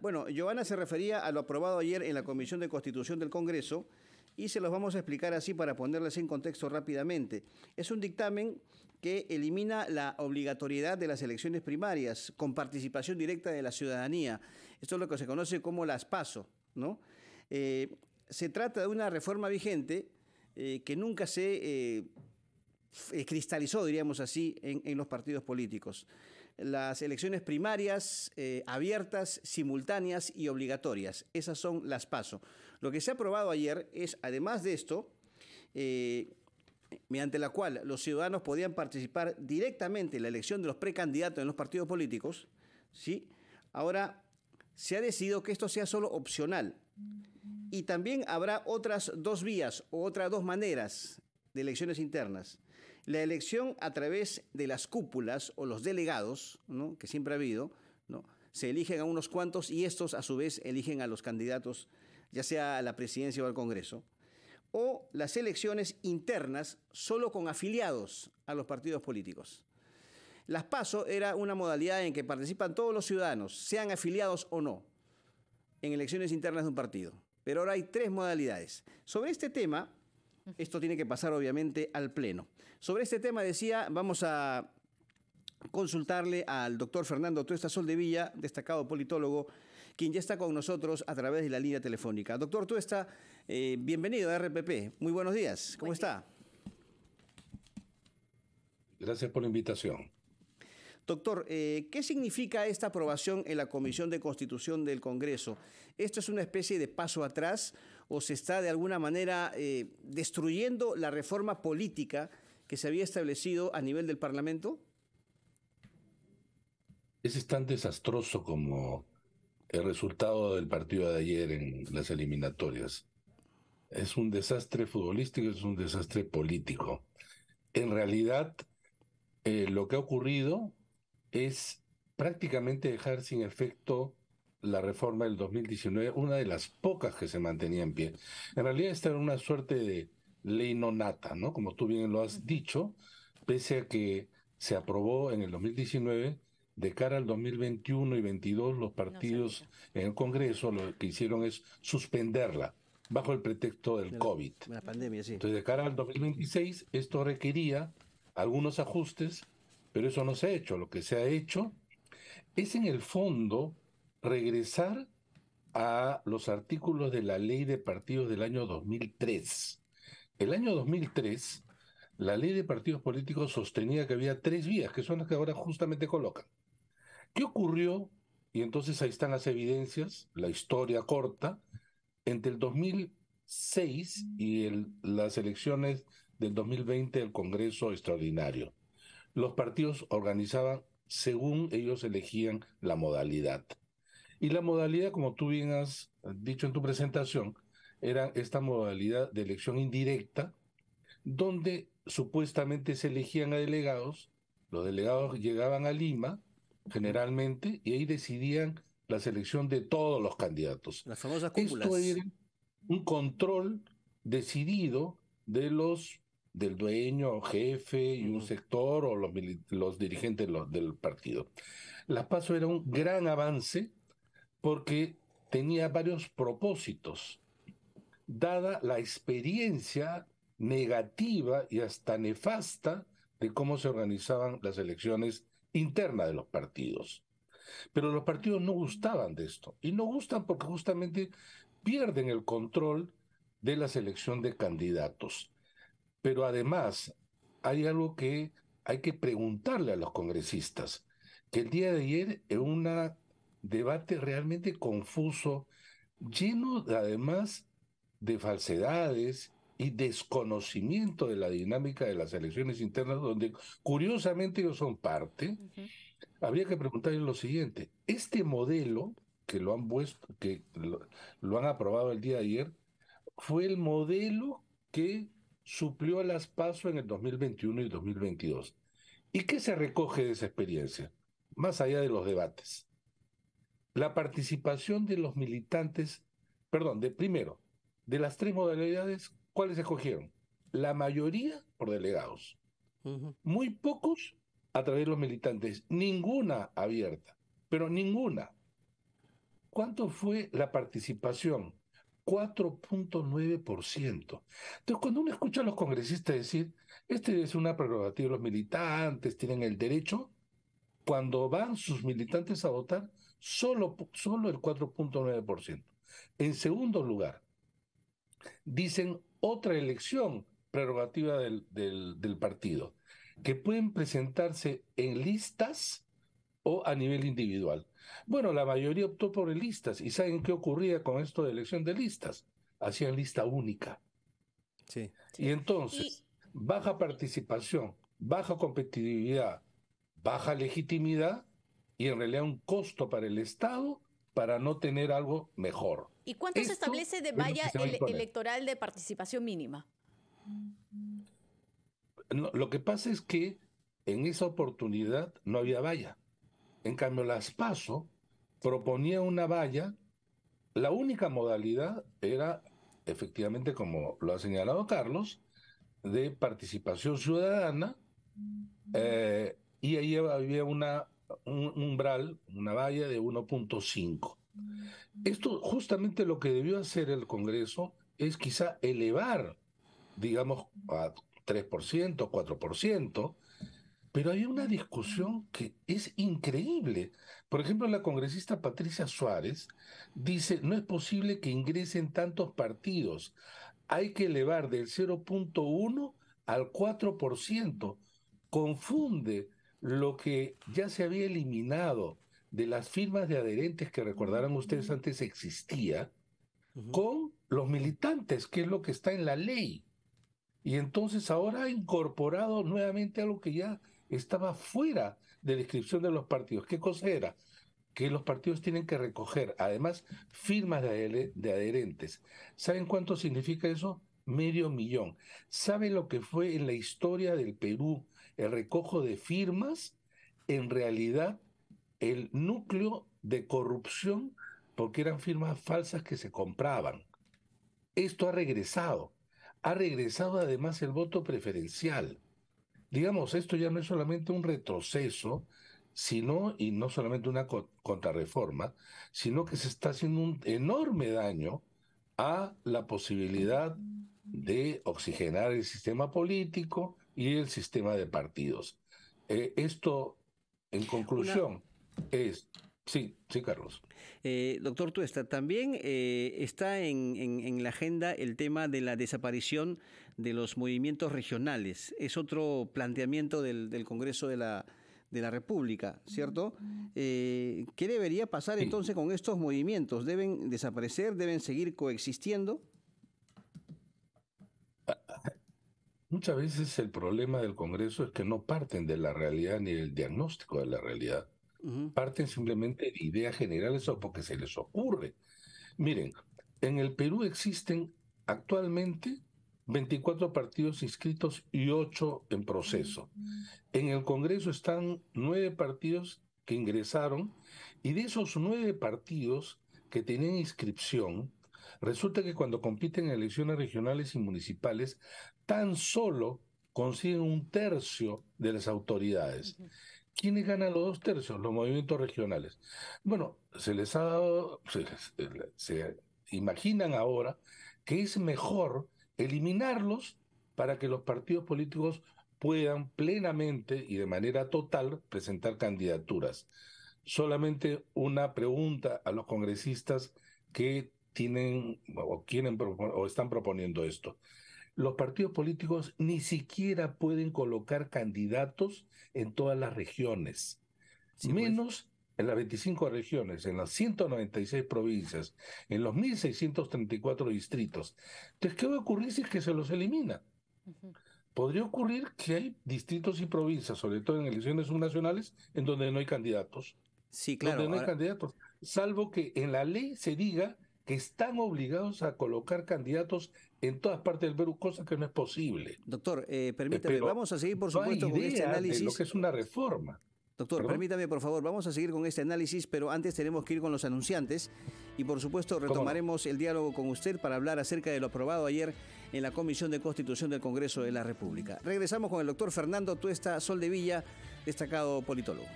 Bueno, Giovanna se refería a lo aprobado ayer en la Comisión de Constitución del Congreso y se los vamos a explicar así para ponerles en contexto rápidamente. Es un dictamen que elimina la obligatoriedad de las elecciones primarias con participación directa de la ciudadanía. Esto es lo que se conoce como las PASO, ¿no? Se trata de una reforma vigente que nunca se cristalizó, diríamos así, en los partidos políticos. Las elecciones primarias abiertas, simultáneas y obligatorias. Esas son las PASO. Lo que se ha aprobado ayer es, además de esto, mediante la cual los ciudadanos podían participar directamente en la elección de los precandidatos en los partidos políticos, ¿sí? Ahora se ha decidido que esto sea solo opcional. Y también habrá otras dos vías o otras dos maneras de elecciones internas. La elección a través de las cúpulas o los delegados, ¿no?, que siempre ha habido, ¿no? Se eligen a unos cuantos y estos a su vez eligen a los candidatos, ya sea a la presidencia o al Congreso. O las elecciones internas solo con afiliados a los partidos políticos. Las PASO era una modalidad en que participan todos los ciudadanos, sean afiliados o no, en elecciones internas de un partido. Pero ahora hay tres modalidades. Sobre este tema, esto tiene que pasar obviamente al Pleno. Sobre este tema, decía, vamos a consultarle al doctor Fernando Tuesta Soldevilla, destacado politólogo, quien ya está con nosotros a través de la línea telefónica. Doctor Tuesta, bienvenido a RPP. Muy buenos días. ¿Cómo está? Gracias por la invitación. Doctor, ¿qué significa esta aprobación en la Comisión de Constitución del Congreso? ¿Esto es una especie de paso atrás o se está de alguna manera destruyendo la reforma política que se había establecido a nivel del Parlamento? Es tan desastroso como el resultado del partido de ayer en las eliminatorias. Es un desastre futbolístico, es un desastre político. En realidad, lo que ha ocurrido es prácticamente dejar sin efecto la reforma del 2019, una de las pocas que se mantenía en pie. En realidad esta era una suerte de ley no nata, ¿no? Como tú bien lo has dicho, pese a que se aprobó en el 2019, de cara al 2021 y 22, los No se partidos aplica. en el Congreso lo que hicieron es suspenderla bajo el pretexto del COVID. De la pandemia, sí. Entonces, de cara al 2026, esto requería algunos ajustes, pero eso no se ha hecho. Lo que se ha hecho es, en el fondo, regresar a los artículos de la ley de partidos del año 2003. El año 2003, la ley de partidos políticos sostenía que había tres vías, que son las que ahora justamente colocan. ¿Qué ocurrió? Y entonces ahí están las evidencias, la historia corta, entre el 2006 y las elecciones del 2020 del Congreso Extraordinario. Los partidos organizaban según ellos elegían la modalidad. Y la modalidad, como tú bien has dicho en tu presentación, era esta modalidad de elección indirecta, donde supuestamente se elegían a delegados, los delegados llegaban a Lima, generalmente, y ahí decidían la selección de todos los candidatos. Las famosas Esto cúpulas. era un control decidido del dueño o jefe y un sector o los dirigentes del partido. La PASO era un gran avance porque tenía varios propósitos, dada la experiencia negativa y hasta nefasta de cómo se organizaban las elecciones internas de los partidos. Pero los partidos no gustaban de esto, y no gustan porque justamente pierden el control de la selección de candidatos. Pero además, hay algo que hay que preguntarle a los congresistas, que el día de ayer, en un debate realmente confuso, lleno además de falsedades y desconocimiento de la dinámica de las elecciones internas, donde curiosamente ellos son parte, habría que preguntarles lo siguiente: este modelo que lo han puesto, lo han aprobado el día de ayer, fue el modelo que suplió a las PASO en el 2021 y 2022. ¿Y qué se recoge de esa experiencia? Más allá de los debates. La participación de los militantes, perdón, primero, de las tres modalidades, ¿cuáles escogieron? La mayoría por delegados, muy pocos a través de los militantes, ninguna abierta, pero ninguna. ¿cuánto fue la participación? 4.9%. Entonces, cuando uno escucha a los congresistas decir, este es una prerrogativa de los militantes, tienen el derecho, cuando van sus militantes a votar, solo el 4.9%. En segundo lugar, dicen otra elección prerrogativa del partido, que pueden presentarse en listas o a nivel individual. Bueno, la mayoría optó por listas. ¿Y saben qué ocurría con esto de elección de listas? Hacían lista única. Sí. Y entonces, baja participación, baja competitividad, baja legitimidad y en realidad un costo para el Estado para no tener algo mejor. ¿Y cuánto se Esto establece de es lo que valla se va a imponer. electoral de participación mínima? No, lo que pasa es que en esa oportunidad no había valla. En cambio, las PASO proponía una valla. La única modalidad era, efectivamente, como lo ha señalado Carlos, de participación ciudadana, y ahí había un umbral, una valla de 1.5. Esto justamente lo que debió hacer el Congreso es quizá elevar, digamos, a 3%, 4%, pero hay una discusión que es increíble. Por ejemplo, la congresista Patricia Suárez dice, no es posible que ingresen tantos partidos, hay que elevar del 0.1 al 4%. Confunde lo que ya se había eliminado de las firmas de adherentes que recordarán ustedes antes existía, con los militantes, que es lo que está en la ley. Y entonces ahora ha incorporado nuevamente algo que ya estaba fuera de la inscripción de los partidos. ¿Qué cosa era? Que los partidos tienen que recoger, además, firmas de adherentes. ¿Saben cuánto significa eso? 500.000. ¿Saben lo que fue en la historia del Perú el recojo de firmas? En realidad, el núcleo de corrupción, porque eran firmas falsas que se compraban. Esto ha regresado. Ha regresado además el voto preferencial. Digamos, esto ya no es solamente un retroceso, sino, y no solamente una contrarreforma, sino que se está haciendo un enorme daño a la posibilidad de oxigenar el sistema político y el sistema de partidos. Esto, en conclusión, es... Sí, sí, Carlos. Doctor Tuesta, también está en la agenda el tema de la desaparición de los movimientos regionales. Es otro planteamiento del Congreso de la República, ¿cierto? ¿Qué debería pasar entonces con estos movimientos? ¿Deben desaparecer? ¿Deben seguir coexistiendo? Muchas veces el problema del Congreso es que no parten de la realidad ni del diagnóstico de la realidad. Parten simplemente de ideas generales o porque se les ocurre. Miren, en el Perú existen actualmente 24 partidos inscritos y 8 en proceso. En el Congreso están 9 partidos que ingresaron, y de esos 9 partidos que tenían inscripción, resulta que cuando compiten en elecciones regionales y municipales, tan solo consiguen 1/3 de las autoridades. ¿Quiénes ganan los 2/3? Los movimientos regionales. Bueno, se les ha dado, se imaginan ahora que es mejor eliminarlos para que los partidos políticos puedan plenamente y de manera total presentar candidaturas. Solamente una pregunta a los congresistas que tienen o quieren o están proponiendo esto. Los partidos políticos ni siquiera pueden colocar candidatos en todas las regiones, Sí, menos en las 25 regiones, en las 196 provincias, en los 1.634 distritos. Entonces, ¿qué va a ocurrir si es que se los elimina? Podría ocurrir que hay distritos y provincias, sobre todo en elecciones subnacionales, en donde no hay candidatos. Sí, claro. Donde no hay candidatos, salvo que en la ley se diga que están obligados a colocar candidatos en todas partes del Perú, cosa que no es posible. Doctor, permítame, vamos a seguir, por no hay supuesto, con este idea análisis. de lo que es una reforma. Doctor, ¿Perdón? permítame, por favor, vamos a seguir con este análisis, pero antes tenemos que ir con los anunciantes y, por supuesto, retomaremos el diálogo con usted para hablar acerca de lo aprobado ayer en la Comisión de Constitución del Congreso de la República. Regresamos con el doctor Fernando Tuesta Soldevilla, destacado politólogo.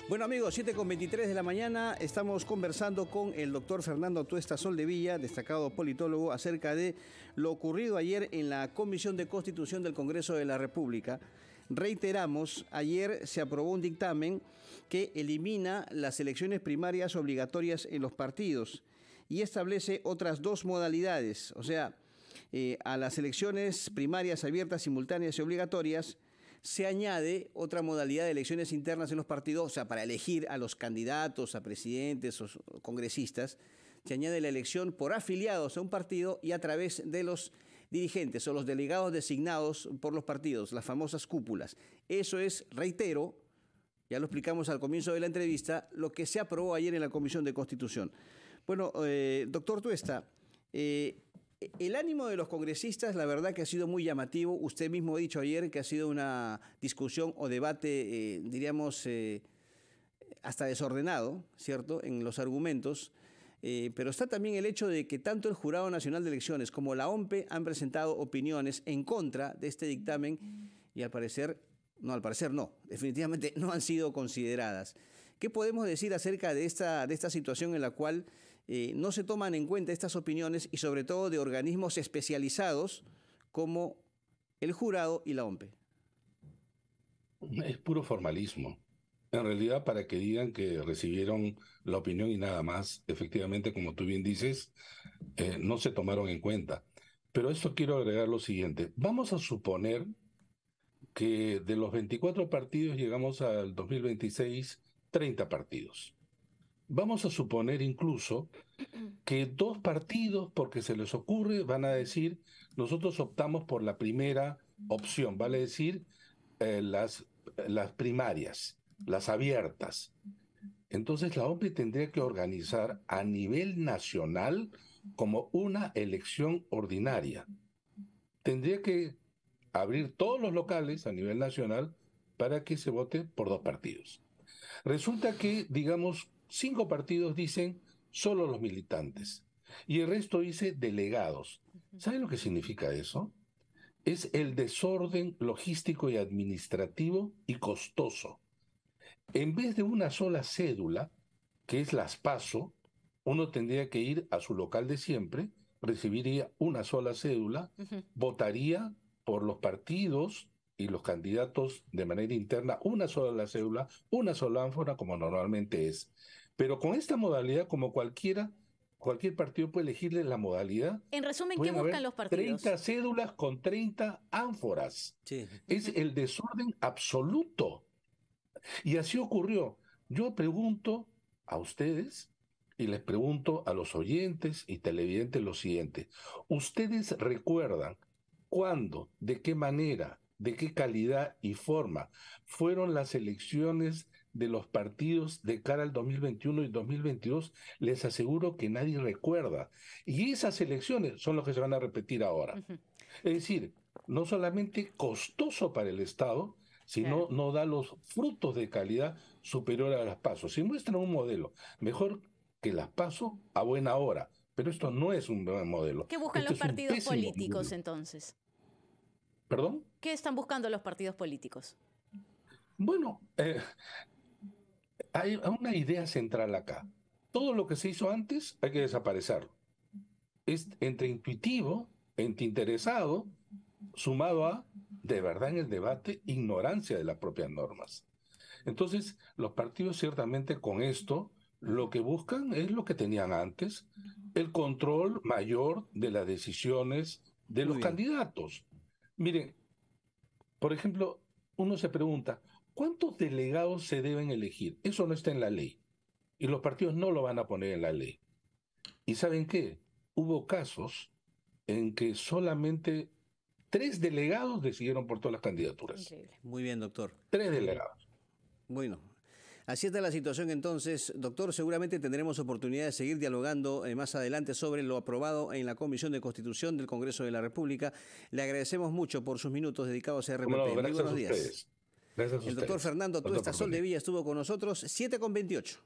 Bueno amigos, 7:23 de la mañana, estamos conversando con el doctor Fernando Tuesta Soldevilla, destacado politólogo, acerca de lo ocurrido ayer en la Comisión de Constitución del Congreso de la República. Reiteramos, ayer se aprobó un dictamen que elimina las elecciones primarias obligatorias en los partidos y establece otras dos modalidades, o sea, a las elecciones primarias abiertas, simultáneas y obligatorias, se añade otra modalidad de elecciones internas en los partidos, o sea, para elegir a los candidatos, a presidentes o congresistas, se añade la elección por afiliados a un partido y a través de los dirigentes o los delegados designados por los partidos, las famosas cúpulas. Eso es, reitero, ya lo explicamos al comienzo de la entrevista, lo que se aprobó ayer en la Comisión de Constitución. Bueno, doctor Tuesta, el ánimo de los congresistas, la verdad que ha sido muy llamativo. Usted mismo ha dicho ayer que ha sido una discusión o debate, diríamos, hasta desordenado, ¿cierto?, en los argumentos. Pero está también el hecho de que tanto el Jurado Nacional de Elecciones como la OMPE han presentado opiniones en contra de este dictamen y definitivamente no han sido consideradas. ¿Qué podemos decir acerca de esta situación en la cual no se toman en cuenta estas opiniones y sobre todo de organismos especializados como el jurado y la OMPE? Es puro formalismo. En realidad, para que digan que recibieron la opinión y nada más, efectivamente, como tú bien dices, no se tomaron en cuenta. Pero a esto quiero agregar lo siguiente. Vamos a suponer que de los 24 partidos llegamos al 2026, 30 partidos. Vamos a suponer incluso que 2 partidos, porque se les ocurre, van a decir, nosotros optamos por la primera opción, vale decir, las primarias, las abiertas. Entonces la OMPE tendría que organizar a nivel nacional como una elección ordinaria. Tendría que abrir todos los locales a nivel nacional para que se vote por 2 partidos. Resulta que, digamos, 5 partidos dicen solo los militantes y el resto dice delegados. ¿Sabe lo que significa eso? Es el desorden logístico y administrativo y costoso. En vez de una sola cédula, que es las PASO, uno tendría que ir a su local de siempre, recibiría una sola cédula, votaría por los partidos y los candidatos de manera interna, una sola cédula, una sola ánfora, como normalmente es. Pero con esta modalidad, como cualquier partido puede elegirle la modalidad. En resumen, ¿qué buscan los partidos? 30 cédulas con 30 ánforas. Sí. Es el desorden absoluto. Y así ocurrió. Yo pregunto a ustedes y les pregunto a los oyentes y televidentes lo siguiente. ¿Ustedes recuerdan cuándo, de qué manera, de qué calidad y forma fueron las elecciones de los partidos de cara al 2021 y 2022? Les aseguro que nadie recuerda. Y esas elecciones son las que se van a repetir ahora. Es decir, no solamente costoso para el Estado, sino no da los frutos de calidad superior a las PASO. Si muestran un modelo mejor que las PASO, a buena hora. Pero esto no es un buen modelo. ¿Qué buscan los partidos políticos entonces? ¿Perdón? ¿Qué están buscando los partidos políticos? Bueno, hay una idea central acá. Todo lo que se hizo antes hay que desaparecerlo. Es entre intuitivo, entre interesado, sumado a, de verdad en el debate, ignorancia de las propias normas. Entonces, los partidos ciertamente con esto lo que buscan es lo que tenían antes, el control mayor de las decisiones de los candidatos. Miren, por ejemplo, uno se pregunta, ¿cuántos delegados se deben elegir? Eso no está en la ley. Y los partidos no lo van a poner en la ley. ¿Y saben qué? Hubo casos en que solamente 3 delegados decidieron por todas las candidaturas. Increíble. Muy bien, doctor. 3 delegados. Bueno, así está la situación entonces. Doctor, seguramente tendremos oportunidad de seguir dialogando más adelante sobre lo aprobado en la Comisión de Constitución del Congreso de la República. Le agradecemos mucho por sus minutos dedicados a RPP. Muy buenos días. Gracias a ustedes. El doctor Fernando Tuesta Soldevilla estuvo con nosotros, 7:28.